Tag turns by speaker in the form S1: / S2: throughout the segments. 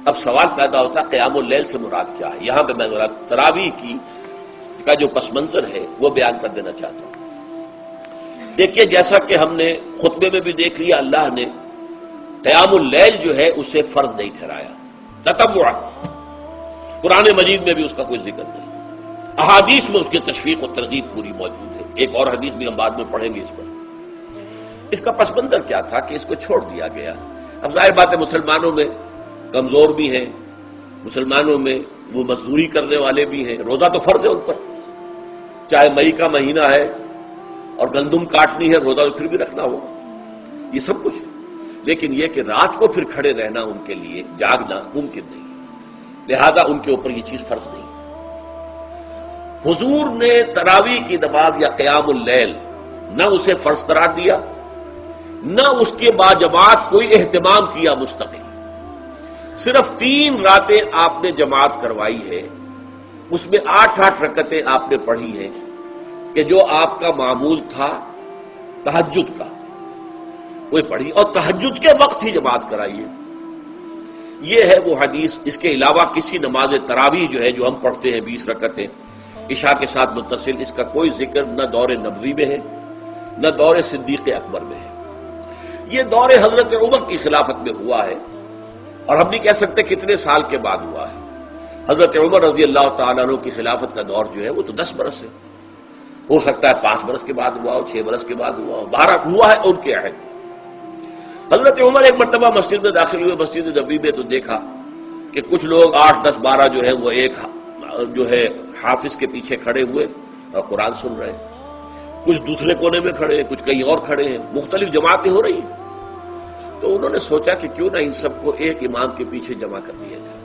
S1: اب سوال پیدا ہوتا ہے قیام اللیل سے مراد کیا ہے؟ یہاں پہ میں تراویح کا جو پس منظر ہے وہ بیان کر دینا چاہتا ہوں۔ دیکھیے، جیسا کہ ہم نے خطبے میں بھی دیکھ لیا، اللہ نے قیام اللیل جو ہے اسے فرض نہیں ٹھہرایا، تطوع۔ قرآن مجید میں بھی اس کا کوئی ذکر نہیں، احادیث میں اس کی تشویق و ترغیب پوری موجود ہے۔ ایک اور حدیث بھی ہم بعد میں پڑھیں گے اس پر۔ اس کا پس منظر کیا تھا کہ اس کو چھوڑ دیا گیا۔ اب ظاہر بات ہے مسلمانوں میں کمزور بھی ہیں، مسلمانوں میں وہ مزدوری کرنے والے بھی ہیں، روزہ تو فرض ہے ان پر، چاہے مئی کا مہینہ ہے اور گندم کاٹنی ہے، روزہ تو پھر بھی رکھنا ہوگا، یہ سب کچھ ہے۔ لیکن یہ کہ رات کو پھر کھڑے رہنا ان کے لیے، جاگنا ممکن نہیں، لہذا ان کے اوپر یہ چیز فرض نہیں۔ حضور نے تراویح کی نماز یا قیام اللیل نہ اسے فرض قرار دیا، نہ اس کے بعد جماعت کوئی اہتمام کیا مستقل۔ صرف 3 راتیں آپ نے جماعت کروائی ہے، اس میں 8 رکعتیں آپ نے پڑھی ہیں کہ جو آپ کا معمول تھا تہجد کا، وہ پڑھی، اور تہجد کے وقت ہی جماعت کرائی ہے۔ یہ ہے وہ حدیث۔ اس کے علاوہ کسی نماز تراویح جو ہے جو ہم پڑھتے ہیں 20 رکعتیں عشاء کے ساتھ متصل، اس کا کوئی ذکر نہ دور نبوی میں ہے نہ دور صدیق اکبر میں ہے۔ یہ دور حضرت عمر کی خلافت میں ہوا ہے، اور ہم نہیں کہہ سکتے کتنے سال کے بعد ہوا ہے۔ حضرت عمر رضی اللہ تعالیٰ عنہ کی خلافت کا دور جو ہے وہ تو 10 برس ہے، ہو سکتا ہے 5 برس کے بعد ہوا ہو، 6 برس کے بعد ہوا ہو، 12 ہوا ہے ان کے عہد۔ حضرت عمر ایک مرتبہ مسجد میں داخل ہوئے، مسجد نبوی میں، تو دیکھا کہ کچھ لوگ 8، 10، 12 جو ہے وہ ایک جو ہے حافظ کے پیچھے کھڑے ہوئے اور قرآن سن رہے ہیں، کچھ دوسرے کونے میں کھڑے ہیں، کچھ کہیں اور کھڑے ہیں، مختلف جماعتیں ہو رہی ہیں۔ تو انہوں نے سوچا کہ کیوں نہ ان سب کو ایک امام کے پیچھے جمع کر دیا جائے،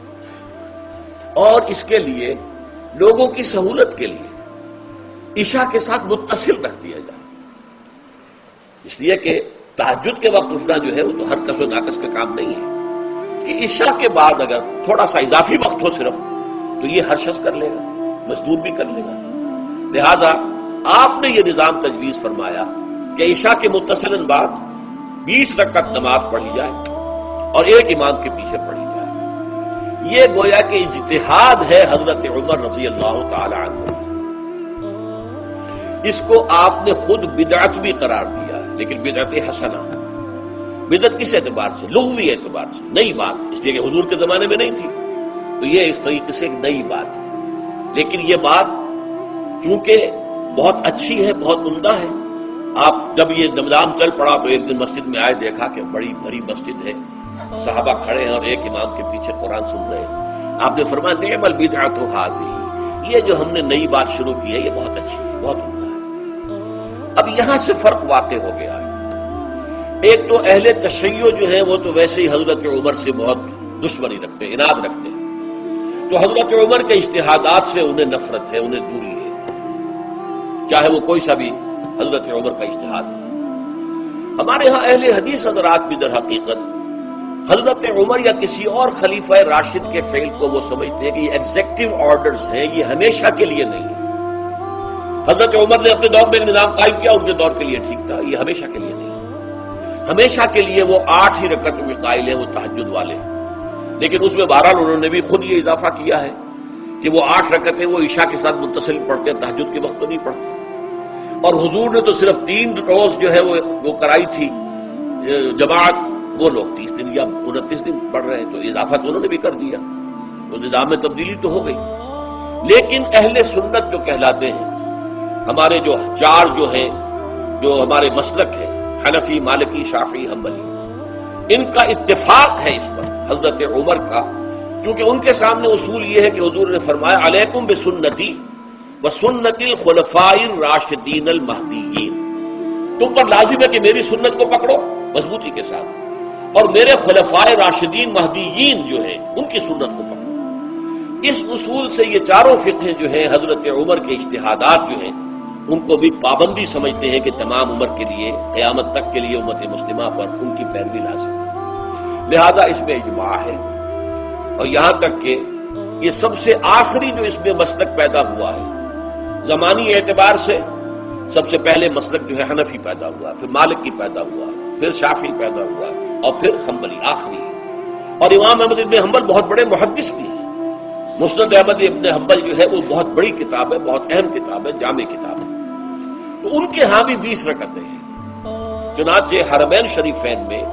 S1: اور اس کے لیے لوگوں کی سہولت کے لیے عشاء کے ساتھ متصل رکھ دیا جائے، اس لیے کہ تہجد کے وقت اٹھنا جو ہے وہ تو ہر کس و ناقص کا کام نہیں ہے، کہ عشاء کے بعد اگر تھوڑا سا اضافی وقت ہو صرف، تو یہ ہر شخص کر لے گا، مزدور بھی کر لے گا۔ لہذا آپ نے یہ نظام تجویز فرمایا کہ عشاء کے متصلاً بعد 20 رکعت نماز پڑھی جائے اور ایک امام کے پیچھے پڑھی جائے۔ یہ گویا کہ اجتہاد ہے حضرت عمر رضی اللہ تعالی عنہ، اس کو آپ نے خود بدعت بھی قرار دیا ہے، لیکن بدعت حسنہ۔ بدعت کس اعتبار سے؟ لغوی اعتبار سے، نئی بات، اس لیے کہ حضور کے زمانے میں نہیں تھی، تو یہ اس طریقے سے ایک نئی بات ہے۔ لیکن یہ بات چونکہ بہت اچھی ہے، بہت عمدہ ہے۔ آپ جب یہ نظام چل پڑا تو ایک دن مسجد میں آئے، دیکھا کہ بڑی بھری مسجد ہے، صحابہ کھڑے ہیں اور ایک امام کے پیچھے قرآن سن رہے ہیں۔ آپ نے فرمایا نعم البدعۃ ھذہ، یہ جو ہم نے نئی بات شروع کی ہے یہ بہت اچھی ہے، بہت عمدہ ہے۔ اب یہاں سے فرق واقع ہو گیا ہے۔ ایک تو اہل تشیع جو ہے وہ تو ویسے ہی حضرت عمر سے بہت دشمنی رکھتے ہیں، عناد رکھتے ہیں، تو حضرت عمر کے اجتہادات سے انہیں نفرت ہے، انہیں دوری ہے، چاہے وہ کوئی سا بھی حضرت عمر کا اجتہاد۔ ہمارے ہاں اہل حدیث حضرات بھی در حقیقت حضرت عمر یا کسی اور خلیفہ راشد کے فعل کو وہ سمجھتے ہیں کہ یہ ایگزیکٹو آرڈرز ہیں، یہ ہمیشہ کے لیے نہیں ہے۔ حضرت عمر نے اپنے دور میں ایک نظام قائم کیا، ان کے دور کے لیے ٹھیک تھا، یہ ہمیشہ کے لیے نہیں ہے۔ ہمیشہ کے لیے وہ 8 ہی رکعت میں قائل ہیں، وہ تہجد والے، لیکن اس میں بہرحال انہوں نے بھی خود یہ اضافہ کیا ہے کہ وہ 8 رکعتیں وہ عشاء کے ساتھ متصل پڑھتے ہیں، تہجد کے وقت تو نہیں پڑھتے۔ اور حضور نے تو صرف 3 روز جو ہے وہ کرائی تھی جماعت، وہ لوگ 30 دن یا 29 دن پڑھ رہے ہیں، تو اضافہ تو انہوں نے بھی کر دیا، تو نظام میں تبدیلی تو ہو گئی۔ لیکن اہل سنت جو کہلاتے ہیں، ہمارے جو 4 جو ہیں، جو ہمارے مسلک ہے، حنفی، مالکی، شافعی، حنبلی، ان کا اتفاق ہے اس پر حضرت عمر کا، کیونکہ ان کے سامنے اصول یہ ہے کہ حضور نے فرمایا علیکم بسنتی وسنت الخلفاء الراشدین المہدیین، تم پر لازم ہے کہ میری سنت کو پکڑو مضبوطی کے ساتھ، اور میرے خلفاء راشدین مہدیین جو ہیں ان کی سنت کو پکڑو۔ اس اصول سے یہ چاروں فقہ جو ہیں حضرت عمر کے اجتہادات جو ہیں ان کو بھی پابندی سمجھتے ہیں کہ تمام عمر کے لیے، قیامت تک کے لیے امت مسلمہ پر ان کی پیروی لازم ہے، لہذا اس میں اجماع ہے۔ اور یہاں تک کہ یہ سب سے آخری جو اس میں مسلک پیدا ہوا ہے زمانی اعتبار سے، سب سے پہلے مسلک جو ہے حنفی پیدا ہوا، پھر مالکی پیدا ہوا، پھر شافعی پیدا ہوا اور پھر حنبلی آخری. اور امام احمد ابن حنبل بہت بڑے محدث بھی ہیں. مسند احمد ابن حنبل جو ہے وہ بہت بڑی کتاب ہے، بہت اہم کتاب ہے، جامع کتاب ہے. تو ان کے ہاں بھی 20 رکعتیں ہیں. چنانچہ حرمین شریفین میں،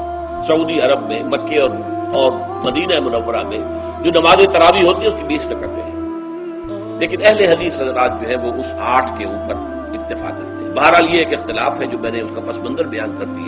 S1: سعودی عرب میں، مکے اور مدینہ منورہ میں جو نماز تراویح ہوتی ہے اس کی 20 رکعتیں ہیں. لیکن اہل حدیث حضرات جو ہے وہ اس 8 کے اوپر اکتفا کرتے ہیں. بہرحال یہ ایک اختلاف ہے جو میں نے اس کا پس منظر بیان کر دیا.